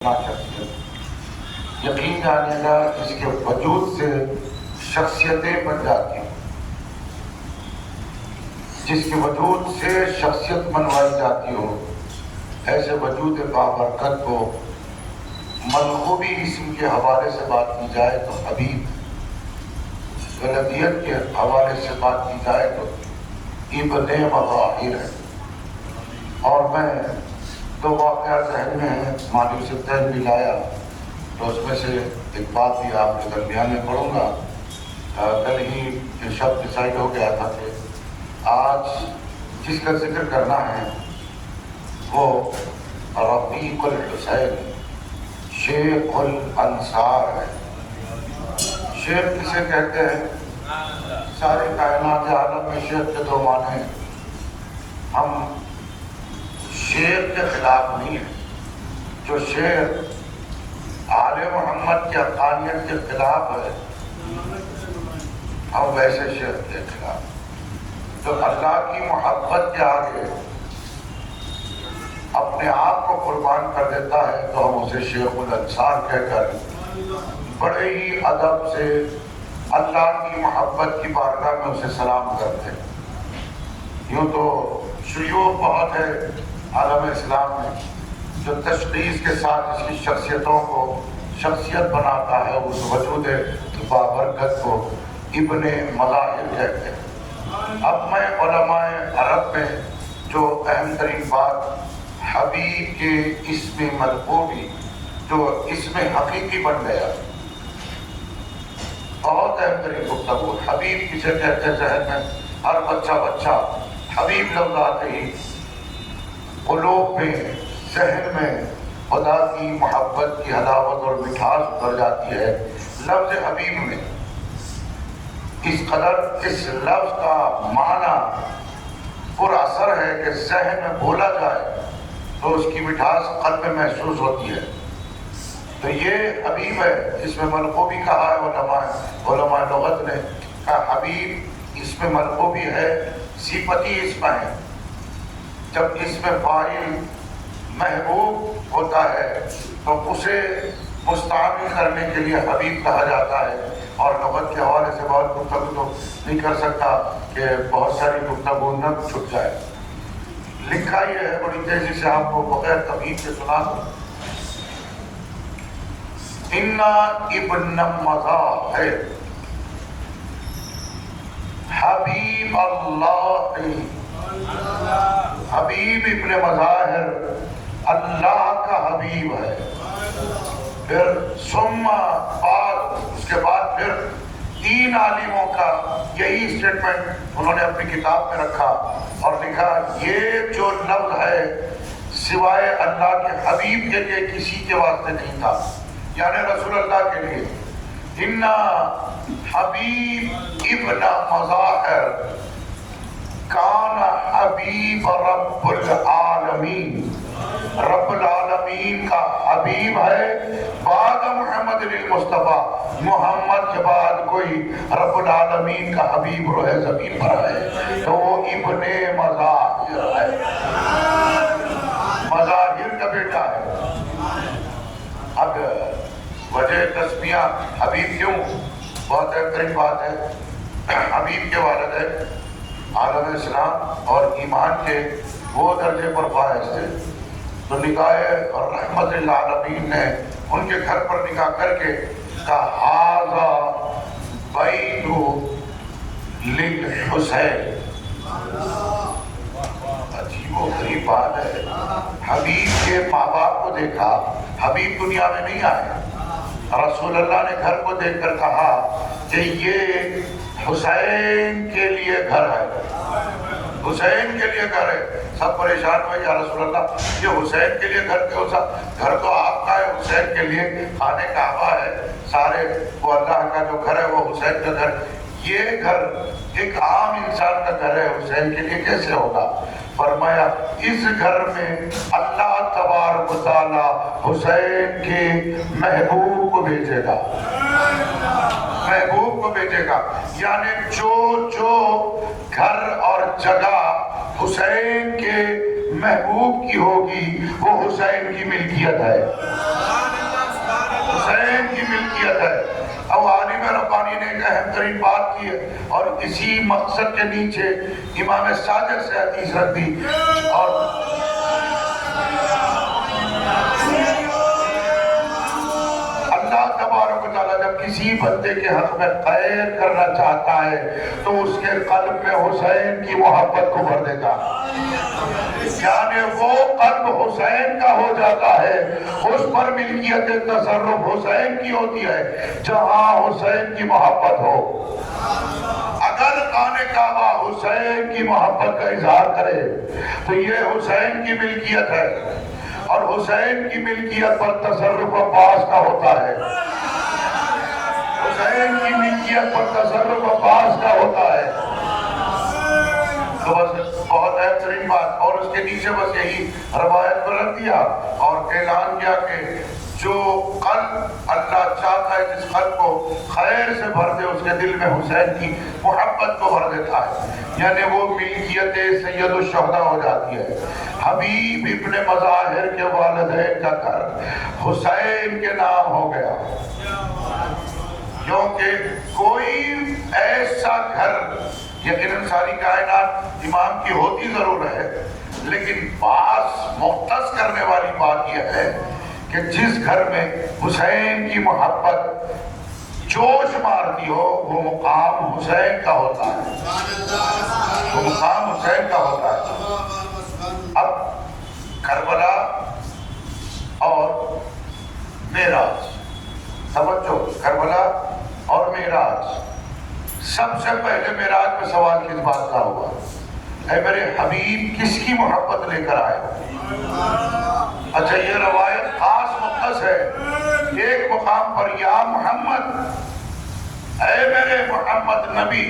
شخصیت یقین جانے گا جس کے وجود سے شخصیتیں بن جاتی ہیں، جس کے وجود سے شخصیت بنوائی جاتی ہو، ایسے وجود بابرکت کو منقوبی اسم کے حوالے سے بات کی جائے تو حبیب، ولدیت کے حوالے سے بات کی جائے تو ابن مظاہر ہے۔ اور میں دو واقعہ ذہن میں ہیں، ماضی سے ذہن بھی لایا تو اس میں سے ایک بات بھی آپ کے درمیان میں پڑھوں گا۔ کل ہی یہ شب ڈیسائیڈ ہو گیا تھا کہ آج جس کا ذکر کرنا ہے وہ رفیق الحسین شیخ الانصار ہے۔ شیخ کسے کہتے ہیں؟ سارے کائنات عالم میں شیخ کے دو معنی ہیں۔ ہم شیخ کے خلاف نہیں ہیں، جو شیخ آل محمد کی حقانیت کے خلاف ہے ہم ویسے شیخ کے خلاف، جو اللہ کی محبت کے آگے اپنے آپ کو قربان کر دیتا ہے تو ہم اسے شیخ الانصار کہہ کر بڑے ہی ادب سے اللہ کی محبت کی بارگاہ میں اسے سلام کرتے ہیں۔ یوں تو شیوخ بہت ہے عالم اسلام میں، جو تشخیص کے ساتھ اس کی شخصیتوں کو شخصیت بناتا ہے، اس وجود بابرکت کو ابن مظاہر کہتے ہیں۔ اب میں علماء عرب میں جو اہم ترین بات حبیب کے اسم مرغوبی جو اسم حقیقی بن گیا، بہت اہم ترین گفتگو۔ حبیب کسے کہتے ہیں؟ ذہن میں ہر بچہ حبیب لفظ آتے ہی قلوب میں، ذہن میں خدا کی محبت کی حلاوت اور مٹھاس اتر جاتی ہے لفظ حبیب میں۔ اس قدر اس لفظ کا معنی پر اثر ہے کہ ذہن میں بولا جائے تو اس کی مٹھاس قلب میں محسوس ہوتی ہے۔ تو یہ حبیب ہے، اس میں مرغوبی کہا ہے علماء لغت نے کہا حبیب اس میں مرغوبی ہے، صفتی اسم ہے۔ جب اس میں فاعل محبوب ہوتا ہے تو اسے مستعمل کرنے کے لیے حبیب کہا جاتا ہے۔ اور لغت کے حوالے سے بہت گفتگو تو نہیں کر سکتا کہ بہت ساری گفتگو نہ چھٹ جائے۔ لکھا یہ ہے، بڑی تیزی سے آپ کو بغیر تمہید کے سنا دوں۔ اِنَّا ابن مظاہر حبیب اللہ، حبیب ابن مظاہر اللہ کا حبیب ہے۔ پھر ثم بعد، اس کے بعد پھر تین عالموں کا یہی اسٹیٹمنٹ انہوں نے اپنی کتاب میں رکھا اور لکھا یہ جو لفظ ہے سوائے اللہ کے حبیب کے لیے کسی کے واسطے نہیں تھا، یعنی رسول اللہ کے لیے۔ اِنَّا حبیب ابن مظاہر کان حبیب رب العالمین، رب العالمین کا حبیب ہے بعد محمد المصطفیٰ، محمد کے بعد کوئی رب العالمین کا حبیب روح زمین پر ہے تو وہ ابن مظاہر ہے، مظاہر کا بیٹا ہے۔ اب وجہ تسمیہ حبیب کیوں؟ بہت بہترین بات ہے۔ حبیب کے والد ہے عالم اسلام اور ایمان کے وہ درجے پر فائز تھے، تو نکاح اور رحمت للعالمین نے ان کے گھر پر نکاح کر کے کہا ھذا بیت للحسین۔ عجیب و غریب بات ہے، حبیب کے ماں باپ کو دیکھا، حبیب دنیا میں نہیں آئے، رسول اللہ نے گھر کو دیکھ کر کہا کہ یہ حسین کے لیے گھر ہے، حسین کے لیے گھر ہے۔ سب پریشان ہوئے، یا رسول اللہ یہ حسین کے لیے گھر کیوں سا؟ گھر تو آپ کا ہے، حسین کے لیے خانہ کعبہ ہے، سارے وہ اللہ کا جو گھر ہے وہ حسین کا گھر، یہ گھر ایک عام انسان کا گھر ہے، حسین کے لیے کیسے ہوگا؟ فرمایا اس گھر میں اللہ تبارک و تعالی حسین کے محبوب کو بھیجے گا، محبوب کو بھیجے گا، یعنی جو گھر اور جگہ حسین کے محبوب کی ہوگی وہ حسین کی ملکیت ہے، حسین کی ملکیت ہے۔ اب عالم ربانی نے ایک اہم ترین بات کی ہے اور اسی مقصد کے نیچے امام صادق سے حدیث رکھ دی، اور اللہ تبارک و تعالیٰ جب کسی بندے کے حق میں خیر کرنا چاہتا ہے تو اس کے قلب میں حسین کی محبت کو بھر دیتا ہے، یعنی وہ قلب حسین کا ہو جاتا ہے، اس پر ملکیت تصرف حسین کی ہوتی ہے جہاں حسین کی محبت ہو۔ اگر خانہ کعبہ حسین کی محبت کا اظہار کرے تو یہ حسین کی ملکیت ہے، اور حسین کی ملکیت پر تصرف عباس کا ہوتا ہے، حسین کی ملکیت پر تصرف عباس کا ہوتا ہے۔ تو بس بہت اہم ترین بات، اور اس کے نیچے بس یہی روایت کو رکھ دیا اور اعلان کیا کہ جو قلب اللہ چاہتا ہے جس قلب کو خیر سے بھر دے اس کے دل میں حسین کی محبت کو بھر دیتا ہے، یعنی وہ ملکیت سید الشہداء ہو جاتی ہے۔ حبیب ابن مظاہر کے والدین کا گھر حسین کے نام ہو گیا، کیونکہ کوئی ایسا گھر، یقیناً ساری کائنات امام کی ہوتی ضرور ہے، لیکن بعض مختص کرنے والی بات یہ ہے کہ جس گھر میں حسین کی محبت جوش مارتی ہو وہ مقام حسین کا ہوتا ہے، وہ مقام حسین کا ہوتا ہے۔ اب کربلا اور معراج، توجہ، کربلا اور معراج، سب سے پہلے معراج میں سوال کس بات کا ہوا؟ اے میرے حبیب کس کی محبت لے کر آئے؟ اچھا یہ روایت خاص مختص ہے، ایک مقام پر یا محمد، اے میرے محمد نبی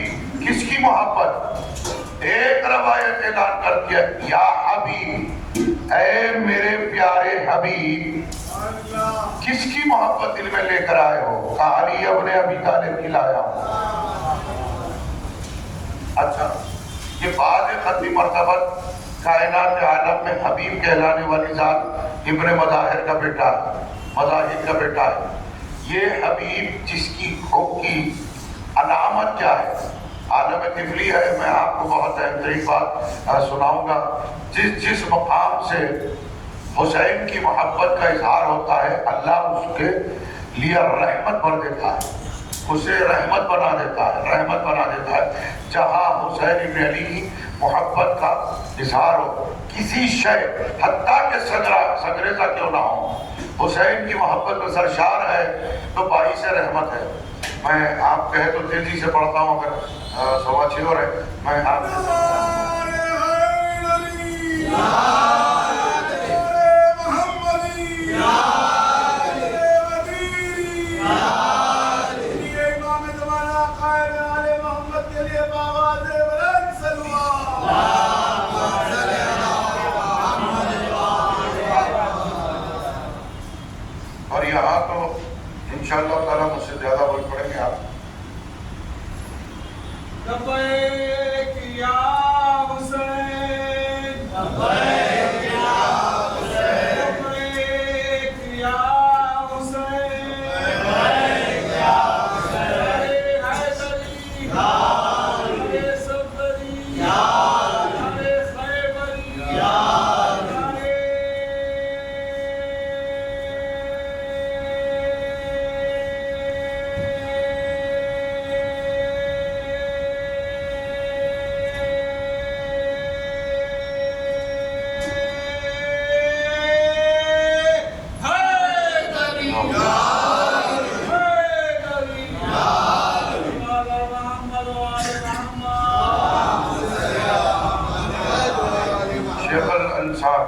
کس کی محبت؟ ایک روایت اعلان کرتی ہے یا حبیب، اے میرے پیارے حبیب کس کی محبت دل میں لے کر آئے ہو؟ کہا علی ابن ابی طالب کی لایا ہوں۔ اچھا یہ بعد خطی مرتبہ کائنات عالم میں حبیب کہلانے والی ذات ابن مظاہر کا بیٹا ہے، مظاہر کا بیٹا ہے۔ یہ حبیب جس کی حب کی علامت کیا ہے؟ عالم طفلی ہے، میں آپ کو بہت اہم ترین بات سناؤں گا۔ جس مقام سے حسین کی محبت کا اظہار ہوتا ہے اللہ اس کے لیے رحمت بھر دیتا ہے، اسے رحمت بنا دیتا ہے، رحمت بنا دیتا ہے۔ جہاں حسین ابن علی کی محبت کا اظہار ہو، کسی شے حتیٰ کہ سگریزہ کیوں نہ ہو، حسین کی محبت میں سرشار ہے تو باعث رحمت ہے۔ میں آپ کہے تو تیزی سے پڑھتا ہوں، اگر 6:15 ہو رہے میں آپ اور یہاں تو انشاءاللہ تعالیٰ مجھ سے زیادہ بول پڑیں گے آپ۔ لبیک یا حسین، لبیک یا حسین، لبیک یا حسین، لبیک یا حسین، ارے حیدری، ارے صفدری، ارے خیبری، شیخ الانصار،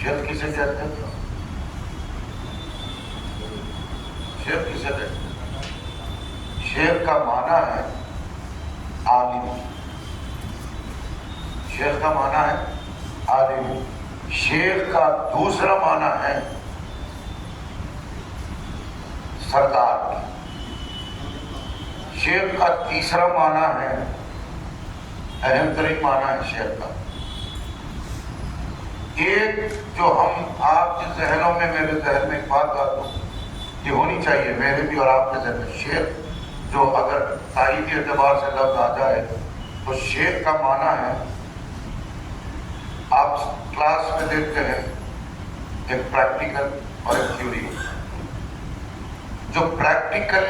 شیخ کسے کہتے ہیں؟ شیخ کسے کہتے ہیں؟ شیخ کا معنی ہے عالم، شیخ کا معنی ہے عالم۔ شیخ کا دوسرا معنی ہے سردار، شیخ کا تیسرا معنی ہے اہم ترین معنی ہے شیخ کا. ایک جو ہم آپ کے ذہنوں میں، میرے ذہن میں ایک بات دوں، یہ ہونی چاہیے میرے بھی اور آپ کے ذہن میں. شیخ جو اگر تائیدی اعتبار سے لفظ آ جائے تو شیخ کا معنی ہے، آپ کلاس میں دیکھتے ہیں ایک پریکٹیکل اور ایک تھیوری. جو پریکٹیکل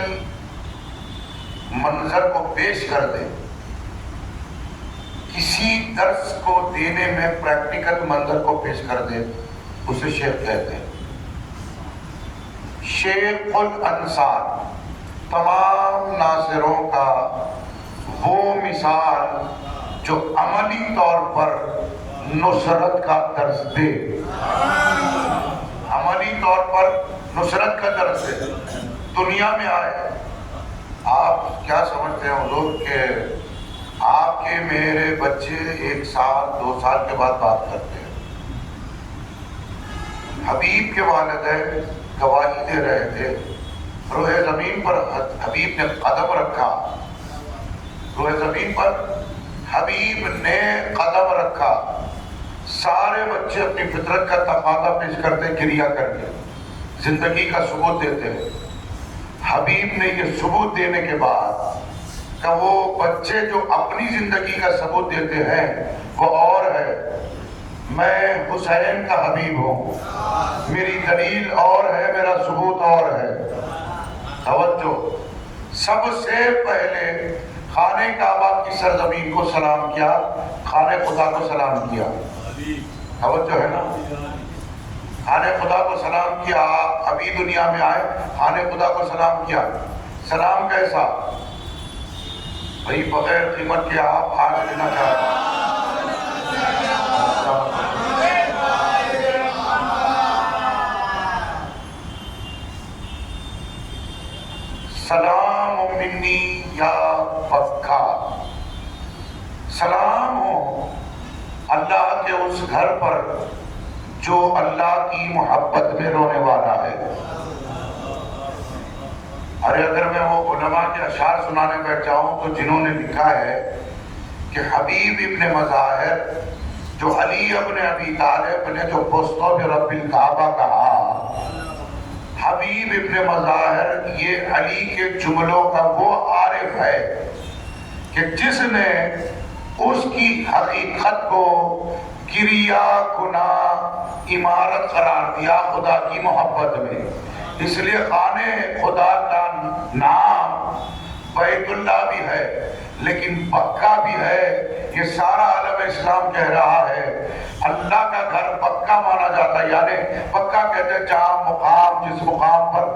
منظر کو پیش کر دے، کسی درس کو دینے میں پریکٹیکل منظر کو پیش کر دے، اسے شیخ کہتے ہیں. شیخ الانصار، تمام ناصروں کا وہ مثال جو عملی طور پر نصرت کا درس دے، عملی طور پر نصرت کا درس دے، دنیا میں آئے. آپ کیا سمجھتے ہیں حضور کہ آپ کے میرے بچے 1 سال 2 سال کے بعد بات کرتے ہیں؟ حبیب کے والدین گواہی دے رہے تھے، روح زمین پر حبیب نے قدم رکھا، روح زمین پر حبیب نے قدم رکھا. سارے بچے اپنی فطرت کا تقاضا پیش کرتے، کریا کر کے زندگی کا ثبوت دیتے. حبیب نے یہ ثبوت دینے کے بعد کہ وہ بچے جو اپنی زندگی کا ثبوت دیتے ہیں وہ اور ہے، میں حسین کا حبیب ہوں، میری دلیل اور ہے، میرا ثبوت اور ہے. توجہ، سب سے پہلے خانہ کعبہ کی سرزمین کو سلام کیا، خانہ خدا کو سلام کیا. توجہ ہے نا، خانہ خدا کو سلام کیا. آپ ابھی دنیا میں آئے، خانہ خدا کو سلام کیا. سلام کیسا؟ بھئی بغیر قیمت کے آپ آج لینا چاہتے ہیں. سلام منی یا بکا، سلام ہو اللہ کے اس گھر پر جو اللہ کی محبت میں رونے والا ہے. ارے اگر میں وہ علماء کے اشعار سنانے بیٹھ جاؤں تو جنہوں نے لکھا ہے کہ حبیب ابن مظاہر جو علی ابن ابی طالب نے جو بستو برب الکعبہ کہا، حبیب ابن مظاہر یہ علی کے جملوں کا وہ عارف ہے کہ جس نے اس کی حقیقت کو کریا کنا عمارت قرار دیا خدا کی محبت میں. اس لیے خانہ خدا کا نام بیت اللہ بھی ہے لیکن بکہ بھی ہے. یہ سارا عالم اسلام کہہ رہا ہے اللہ کا گھر بکہ مانا جاتا ہے، یعنی بکہ کہتے ہیں جہاں مقام، جس مقام پر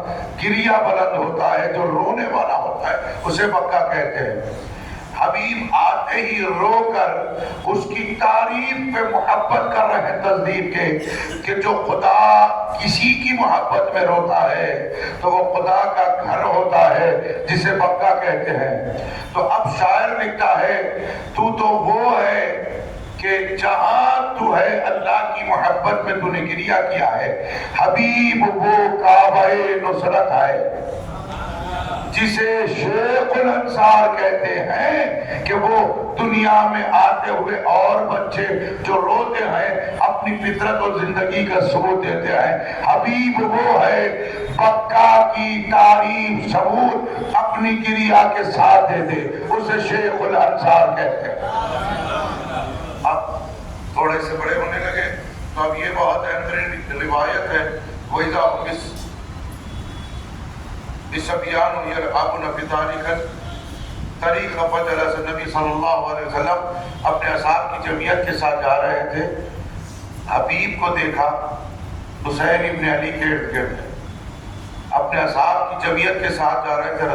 گریا بلند ہوتا ہے، جو رونے والا ہوتا ہے، اسے بکہ کہتے ہیں. حبیب آتے ہی رو کر اس کی تعریف پہ محبت کر رہے ہیں، تصدیق کے کہ جو خدا کسی کی محبت میں روتا ہے تو وہ خدا کا گھر ہوتا ہے جسے بکہ کہتے ہیں. تو اب شاعر لکھتا ہے تو وہ ہے کہ جہاں تو ہے اللہ کی محبت میں تو نے گریا کیا ہے. حبیب وہ کعبہ نصرت ہے جسے شیخ الانصار کہتے ہیں کہ وہ دنیا میں آتے ہوئے اور بچے جو روتے ہیں اپنی فطرت اور زندگی کا ثبوت دیتے ہیں. حبیب وہ ہے بکہ کی تعریف ثبوت اپنی گریا کے ساتھ دے دے، اسے شیخ الانصار کہتے ہیں. اب تھوڑے سے بڑے ہونے لگے تو اب یہ بہت اہم روایت ہے، وَإِذَا بِسَبْيَانُ يَلْعَبُنَ بِتَارِكَ طریق فجلس سے نبی صلی اللہ علیہ وسلم اپنے اصحاب کی جمعیت کے ساتھ جا رہے تھے. حبیب کو دیکھا حسین ابن علی کے ارد گرد، اپنے اصحاب کی جمعیت کے ساتھ جا رہے تھے.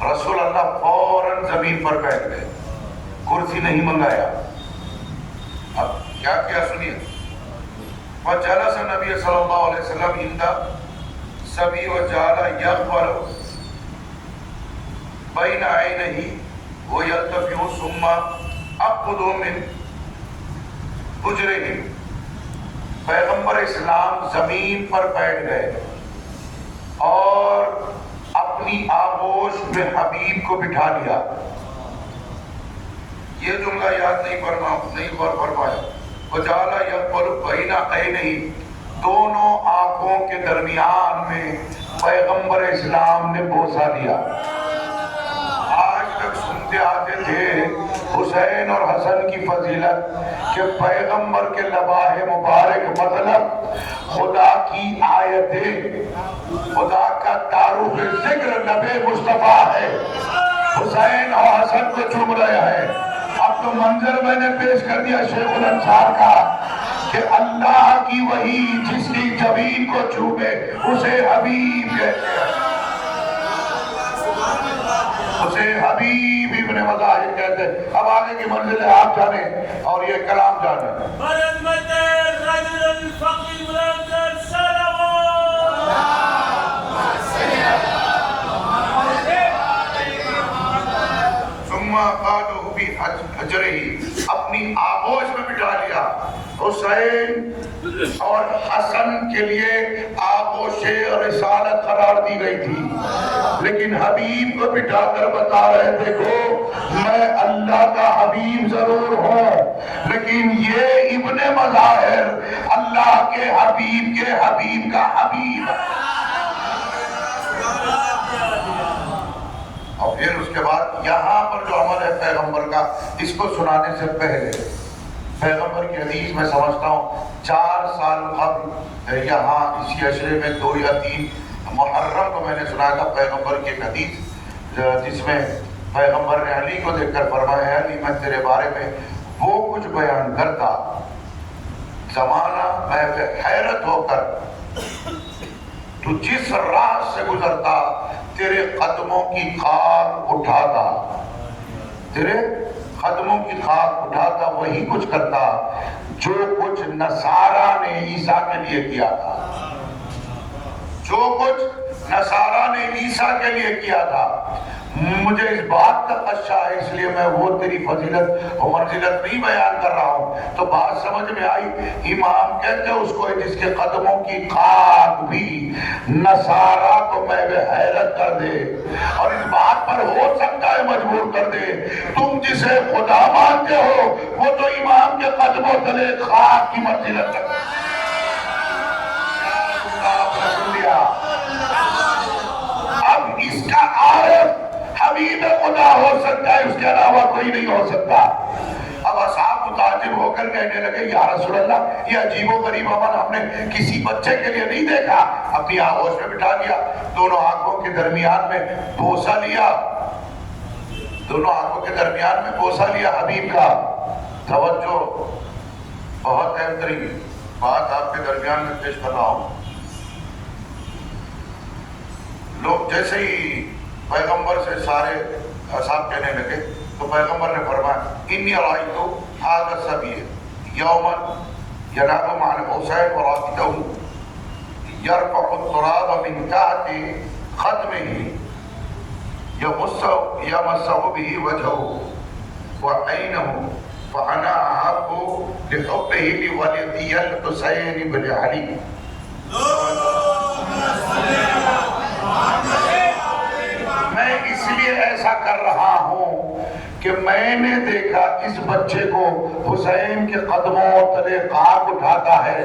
رسول اللہ فوراً زمین پر بیٹھ گئے، کرسی نہیں منگایا. اب کیا کیا سنیے. وجلس نبی صلی اللہ علیہ وسلم عندہ سبی وجعل یغفر بین عینہ ویلتفت ثم اقبضوا من حجرہم. پیغمبر اسلام زمین پر بیٹھ گئے اور اپنی آغوش میں حبیب کو بٹھا لیا. یہ جملہ یاد نہیں فرمایا. وجعل يقبل بین عینیہ، دونوں آنکھوں کے درمیان میں پیغمبر اسلام نے بوسہ لیا. آج تک سنتے آتے تھے حسین اور حسن کی فضیلت کہ پیغمبر کے لباہ مبارک مطلب خدا کی آیتیں، خدا کا تعارف ذکر لب مصطفیٰ ہے. حسین اور حسن کو چوم رہے ہیں. اب تو منظر میں نے پیش کر دیا شیخ الانصار کا کہ اللہ کی وحی جس کی جبین کو چومے اسے حبیب کہتے ہیں، اسے حبیب ابن مظاہر کہتے ہیں. اب آگے کی منزل ہے آپ جانیں اور یہ کلام جانیں. اپنی آغوش میں بٹھا لیا. حسین اور حسن کے لیے آغوش رسالت قرار دی گئی تھی، لیکن حبیب کو بٹھا کر بتا رہے دیکھو میں اللہ کا حبیب ضرور ہوں، لیکن یہ ابن مظاہر اللہ کے حبیب کا حبیب. اور پھر اس کے بعد یہاں پر جو عمل ہے پیغمبر کا، اس کو سنانے سے پہلے پیغمبر کی حدیث میں سمجھتا ہوں 4 سال قبل یہاں اسی عشرے میں 2 یا 3 محرم کو میں نے سنایا تھا پیغمبر کی ایک حدیث جس میں پیغمبر نے علی کو دیکھ کر فرمایا ہے علی میں تیرے بارے میں وہ کچھ بیان کرتا زمانہ میں حیرت ہو کر تو جس راہ سے گزرتا تیرے قدموں کی خاک اٹھاتا، تیرے قدموں کی خاک اٹھاتا، وہی کچھ کرتا جو کچھ نصارہ نے عیسیٰ کے لیے کیا تھا، جو کچھ نصارہ نے عیسیٰ کے لیے کیا تھا. مجھے اس بات کا خدشہ ہے اس لیے میں وہ تیری فضیلت و منزلت نہیں بیان کر رہا ہوں. تو بات سمجھ میں آئی. امام کہتے ہیں اس کو جس کے قدموں کی خاک بھی نصارہ کو میں حیرت کر دے اور اس بات پر ہو سکتا ہے مجبور کر دے. تم جسے خدا مانتے ہو وہ تو امام کے قدموں تلے خاک کی منزلت تک. اب اس کا عارف حبیب خدا ہو سکتا ہے، اس کے علاوہ کوئی نہیں ہو سکتا. اب اصحاب متعجب ہو کر کہنے لگے یا رسول اللہ یہ عجیب و غریب عمل ہم نے کسی بچے کے لیے نہیں دیکھا. اپنی آغوش میں بٹھا لیا، دونوں آنکھوں کے درمیان میں بوسہ لیا، دونوں آنکھوں کے درمیان میں بوسہ لیا حبیب کا. توجہ، بہت اہم ترین بات آپ کے درمیان میں پیش کر رہا ہوں. لوگ جیسے ہی پیغمبر سے سارے اصحاب کہنے لگے تو پیغمبر نے فرمایا انی رأیت ھذا الصبی یوما ینام مع الحسین وراقدہ یرفع التراب من تحت خدمه یمسح به وجهه وعینه فانا احب لحبه لولدی الحسین بن علی. میں اس لیے ایسا کر رہا ہوں کہ میں نے دیکھا اس بچے کو حسین کے قدموں تلے خاک اٹھاتا ہے،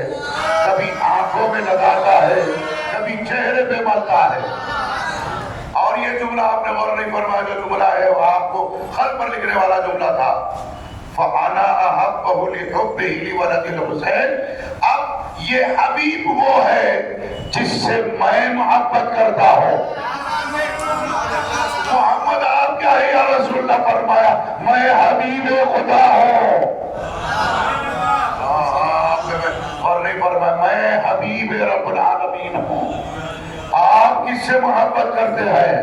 کبھی آنکھوں میں لگاتا ہے، کبھی چہرے پہ ملتا ہے. اور یہ جملہ آپ نے غور نہیں فرمایا، جو جملہ ہے وہ آپ کو خط پر لکھنے والا جملہ تھا فَأَنَا أَحَبَّهُ لِحُبِّهِ لِوَلَدِ الْحُسَيْنِ. اب یہ حبیب وہ ہے جس سے میں محبت کرتا ہوں. محمد آپ کیا ہے یا رسول اللہ؟ فرمایا میں حبیب خدا ہوں. اور نہیں فرمایا میں حبیب رب العالمین ہوں. آپ کس سے محبت کرتے ہیں؟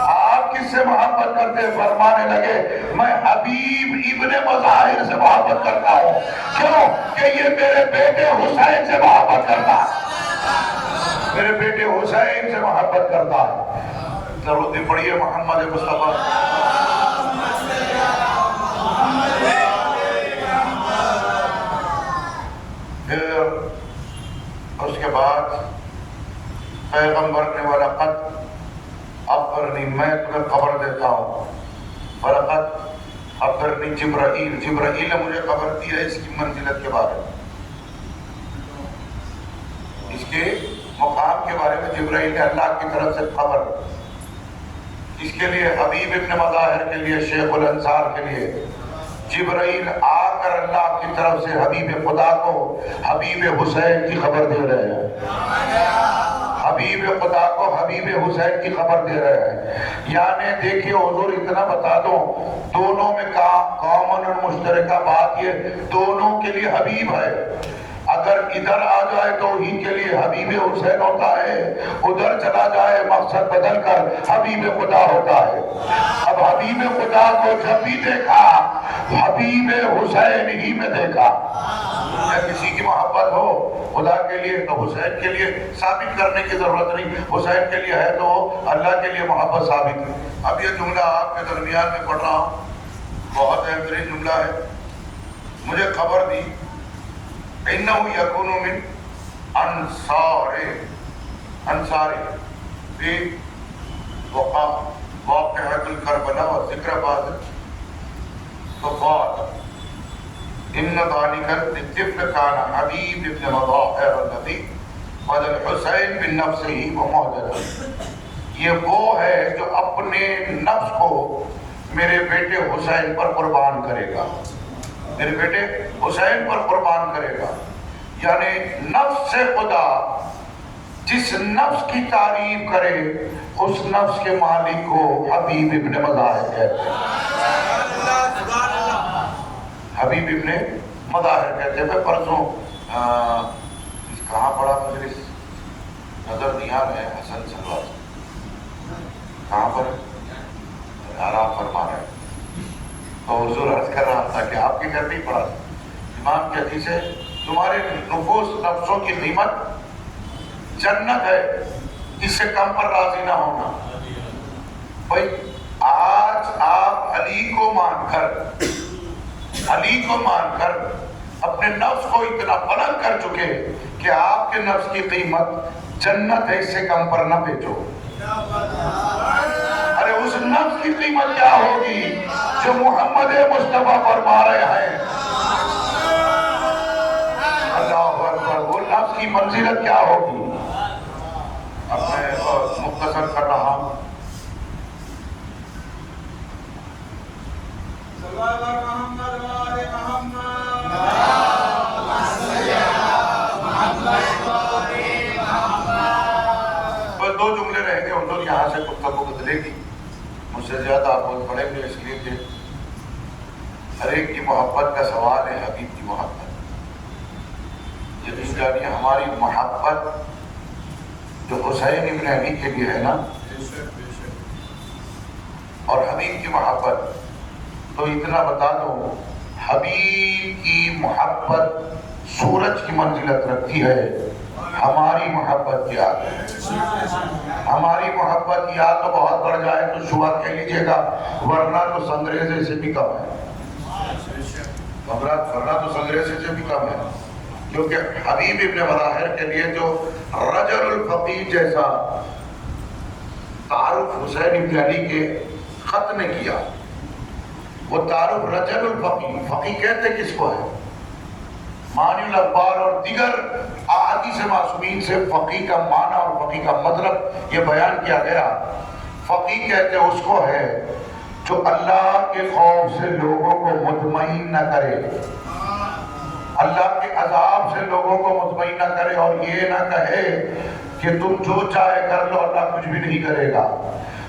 آپ کس سے محبت کرتے ہیں؟ فرمانے لگے میں حبیب ابن مظاہر سے محبت کرتا ہوں. کیوں کہ یہ میرے بیٹے حسین سے محبت کرتا ہے، میرے بیٹے حسین سے محبت کرتا ہے. ضرورت پڑی ہے محمد مصطفیٰ. پھر اس کے بعد پیغمبر نے وَلَقَدْ اَخْبَرْنِي، میں تمہیں خبر دیتا ہوں، وَلَقَدْ اخبرنی جبرائیل، جبرائیل نے مجھے خبر دی ہے اس کی منزلت کے بارے میں، اس کے مقام کے بارے میں جبرائیل نے اللہ کی طرف سے خبر، اس کے لیے حبیب ابن مظاہر کے لیے، شیخ الانصار کے لیے جبرائیل آ کر اللہ کی طرف سے حبیب خدا کو حبیب حسین کی خبر دے رہے ہیں، حبیب خدا کو حبیب حسین کی خبر دے رہے ہیں۔ یعنی دیکھیے حضور اتنا بتا دو، دونوں میں کامن اور مشترکہ بات یہ دونوں کے لیے حبیب ہے۔ اگر ادھر آ جائے تو ہی کے لیے حبیب حسین ہوتا ہے، ادھر چلا جائے مقصد بدل کر حبیب خدا ہوتا ہے۔ اب حبیب خدا کو جب بھی دیکھا حبیب حسین ہی میں دیکھا۔ یا کسی کی محبت ہو خدا کے لیے تو حسین کے لیے ثابت کرنے کی ضرورت نہیں، حسین کے لیے ہے تو اللہ کے لیے محبت ثابت ہے۔ اب یہ جملہ آپ کے درمیان میں پڑھ رہا ہوں، بہت بہترین جملہ ہے۔ مجھے خبر دی انہو یکون من انصار فی واقعۃ الکربلا و ذکر بعض فقال ان ذلك الطفل كان حبیب ابن مظاہر الذی قد الحسین بنفسہ وموجدہ، یہ وہ ہے جو اپنے نفس کو میرے بیٹے حسین پر قربان کرے گا، میرے بیٹے حسین پر قربان کرے گا۔ یعنی نفس سے خدا جس نفس کی تعریف کرے اس نفس کے مالک کو حبیب ابن مظاہر کہتے ہیں، حبیب ابن مظاہر کہتے ہیں۔ میں پرسوں کہاں پڑھا مجلس نظر دیا میں حسن سلوہ کہاں پر آرام فرما رہے ہیں، تو حضور عرض کر رہا تھا کہ آپ کے گھر نہیں پڑھا، امام کی حدیث ہے تمہارے نفوس نفسوں کی قیمت جنت ہے، اس سے کم پر راضی نہ ہونا۔ بھائی آج آپ علی کو مان کر اپنے نفس کو اتنا بلند کر چکے کہ آپ کے نفس کی قیمت جنت ہے، اس سے کم پر نہ بیچو۔ ارے اس نفس کی قیمت کیا ہوگی جو محمد مصطفیٰ فرما رہے ہیں، اللہ اکبر، وہ نفس کی منزلت کیا ہوگی۔ اب میں مختصر کر رہا ہوں۔ بس دو جملے رہیں گے، حضور یہاں سے گفتگو بدلے گی، مجھ سے زیادہ آپ بول پڑیں گے، اس لیے کہ ہر ایک کی محبت کا سوال ہے، حبیب کی محبت۔ یقین جانیے ہماری محبت جو حسین ابن علی کے لیے ہے نا، اور حبیب کی محبت، تو اتنا بتا دو حبیب کی محبت سورج کی منزلت رکھتی ہے، ہماری محبت کیا ہے؟ ہماری محبت یا تو بہت بڑھ جائے تو شعر کہہ لیجئے گا، ورنہ تو سنگریزے سے بھی کم ہے، ورنہ تو سنگریزے سے بھی کم ہے، کیونکہ حبیب ابن مظاہر کے لیے جو رجل الفقیر جیسا تعارف حسین ابن علی کے خط نے کیا، وہ تعارف رجل الفقیر، فقیر کہتے کس کو ہے؟ معنی الاخبار اور دیگر احادیث معصومین سے فقیر کا معنی اور فقیر کا مطلب یہ بیان کیا گیا۔ فقیر کہتے اس کو ہے جو اللہ کے خوف سے لوگوں کو مطمئن نہ کرے، اللہ کے عذاب سے لوگوں کو مطمئن نہ کرے، اور یہ نہ کہے کہ تم جو چاہے کر لو اللہ کچھ بھی نہیں کرے گا،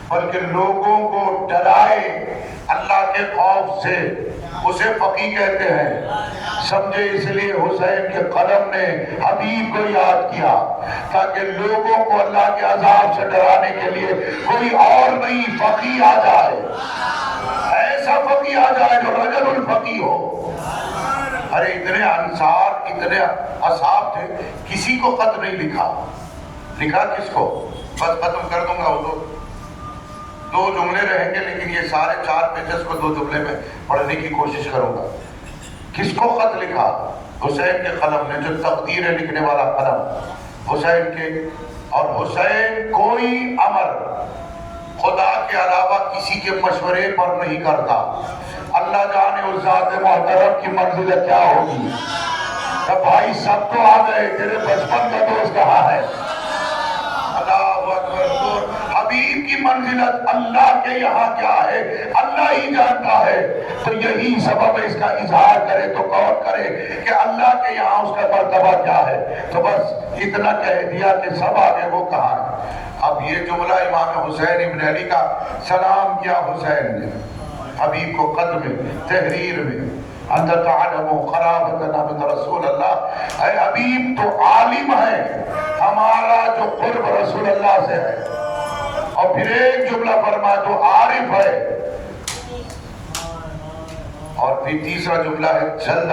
بلکہ لوگوں کو ڈرائے اللہ کے خوف سے، اسے فقیر کہتے ہیں۔ سمجھے اس لیے حسین کے قلم نے حبیب کو یاد کیا تاکہ لوگوں کو اللہ کے عذاب سے ڈرانے کے لیے کوئی اور نہیں فقیر آ جائے، ایسا فقیر آ جائے جو رجل الفقیر ہو۔ ارے اتنے انصار اتنے اصحاب تھے، کسی کو خط نہیں لکھا کس کو؟ بس ختم کر دوں گا حضور، دو جملے رہیں گے لیکن یہ سارے 4 پیجز کو 2 جملے میں پڑھنے کی کوشش کروں گا۔ کس کو خط لکھا؟ حسین کے قلم نے، جو تقدیر لکھنے والا قلم حسین کے، اور حسین کوئی امر خدا کے علاوہ کسی کے مشورے پر نہیں کرتا۔ اللہ جانے اس ذات محترم کی منزلت کیا ہوگی۔ تو بھائی سب تو آ گئے، تیرے بچپن کا دوست کہاں ہے؟ اللہ اکبر۔ حبیب کی منزلت اللہ کے یہاں کیا ہے اللہ ہی جانتا ہے، تو یہی سبب ہے اس کا اظہار کرے تو کون کرے کہ اللہ کے یہاں اس کا مرتبہ کیا ہے۔ تو بس اتنا کہہ دیا کہ سب آگے وہ کہاں ہے۔ اب یہ جملہ امام حسین ابن علی کا سلام کیا حسین نے حبیب کو قدم تحریر میں، انت تعلم قرابتنا من رسول اللہ، اے حبیب تو عالم ہے ہمارا جو قرب رسول اللہ سے ہے، اور پھر ایک جملہ فرمایا تو عارف ہے، اور پھر تیسرا جملہ ہے جلد